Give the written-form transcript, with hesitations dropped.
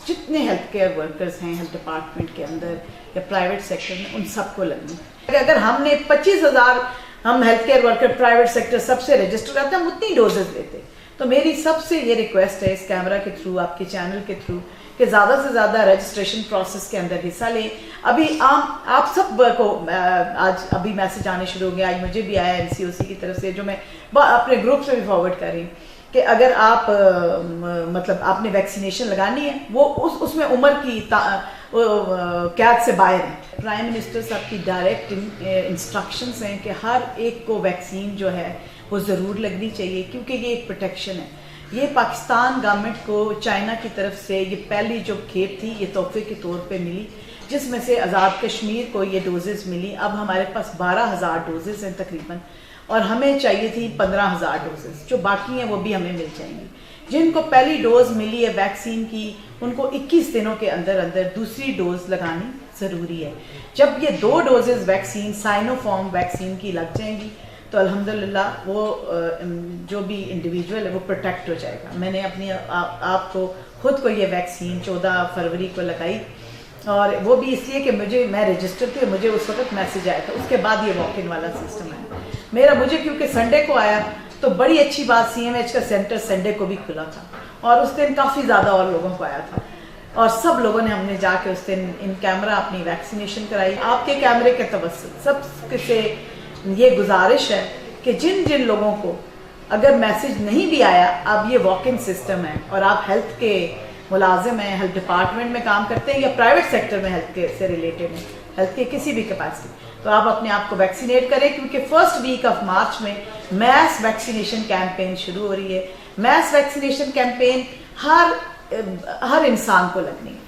جتنے health care workers ہیں health department کے اندر یا پرائیویٹ سیکٹر میں، ان سب کو لگنی۔ اگر ہم نے 25,000 ہم health care worker private sector سب سے رجسٹر کرتے ہیں، ہم اتنی ڈوزز لیتے۔ تو میری سب سے یہ ریکویسٹ ہے اس کیمرہ کے تھرو، آپ کے چینل کے تھرو، کہ زیادہ سے زیادہ رجسٹریشن پروسیس کے اندر حصہ لیں۔ ابھی آپ سب کو آج ابھی میسج آنے شروع ہو گیا، آج مجھے بھی آیا NCOC کی طرف سے، جو میں اپنے گروپ سے بھی فارورڈ کر رہی ہوں، کہ اگر آپ مطلب آپ نے ویکسینیشن لگانی ہے، وہ اس میں عمر کی قید سے باہر ہیں۔ پرائم منسٹر صاحب کی ڈائریکٹ انسٹرکشنز ہیں کہ ہر ایک کو ویکسین جو ہے وہ ضرور لگنی چاہیے، کیونکہ یہ ایک پروٹیکشن ہے۔ یہ پاکستان گورنمنٹ کو چائنا کی طرف سے یہ پہلی جو کھیپ تھی، یہ تحفے کے طور پہ ملی، جس میں سے آزاد کشمیر کو یہ ڈوزز ملی۔ اب ہمارے پاس 12,000 ڈوزز ہیں تقریباً، اور ہمیں چاہیے تھی 15,000 ڈوزز، جو باقی ہیں وہ بھی ہمیں مل جائیں گی۔ جن کو پہلی ڈوز ملی ہے ویکسین کی، ان کو 21 دنوں کے اندر اندر دوسری ڈوز لگانی ضروری ہے۔ جب یہ 2 doses vaccine Sino form vaccine کی لگ جائیں گی تو الحمدللہ وہ جو بھی انڈیویجول ہے وہ پروٹیکٹ ہو جائے گا۔ میں نے اپنی آپ کو خود کو یہ ویکسین 14 فروری کو لگائی، اور وہ بھی اس لیے کہ میں رجسٹر تھی، مجھے اس وقت میسج آیا تھا، اس کے بعد یہ واک ان والا سسٹم ہے مجھے کیونکہ سنڈے کو آیا تو بڑی اچھی بات CMH کا سینٹر سنڈے کو بھی کھلا تھا، اور اس دن کافی زیادہ اور لوگوں کو آیا تھا، اور سب لوگوں نے ہم نے جا کے اس دن ان کیمرہ اپنی ویکسینیشن کرائی۔ آپ کے کیمرے کے توسط سب سے یہ گزارش ہے کہ جن لوگوں کو اگر میسج نہیں بھی آیا، اب یہ واک ان سسٹم ہے، اور آپ ہیلتھ کے ملازم ہیں، ہیلتھ ڈپارٹمنٹ میں کام کرتے ہیں یا پرائیویٹ سیکٹر میں ہیلتھ کیئر سے ریلیٹڈ ہیں، ہیلتھ کے کسی بھی کیپیسٹی، تو آپ اپنے آپ کو ویکسینیٹ کریں، کیونکہ فرسٹ ویک آف مارچ میں میس ویکسینیشن کیمپین شروع ہو رہی ہے۔ میس ویکسینیشن کیمپین ہر انسان کو لگنی ہے۔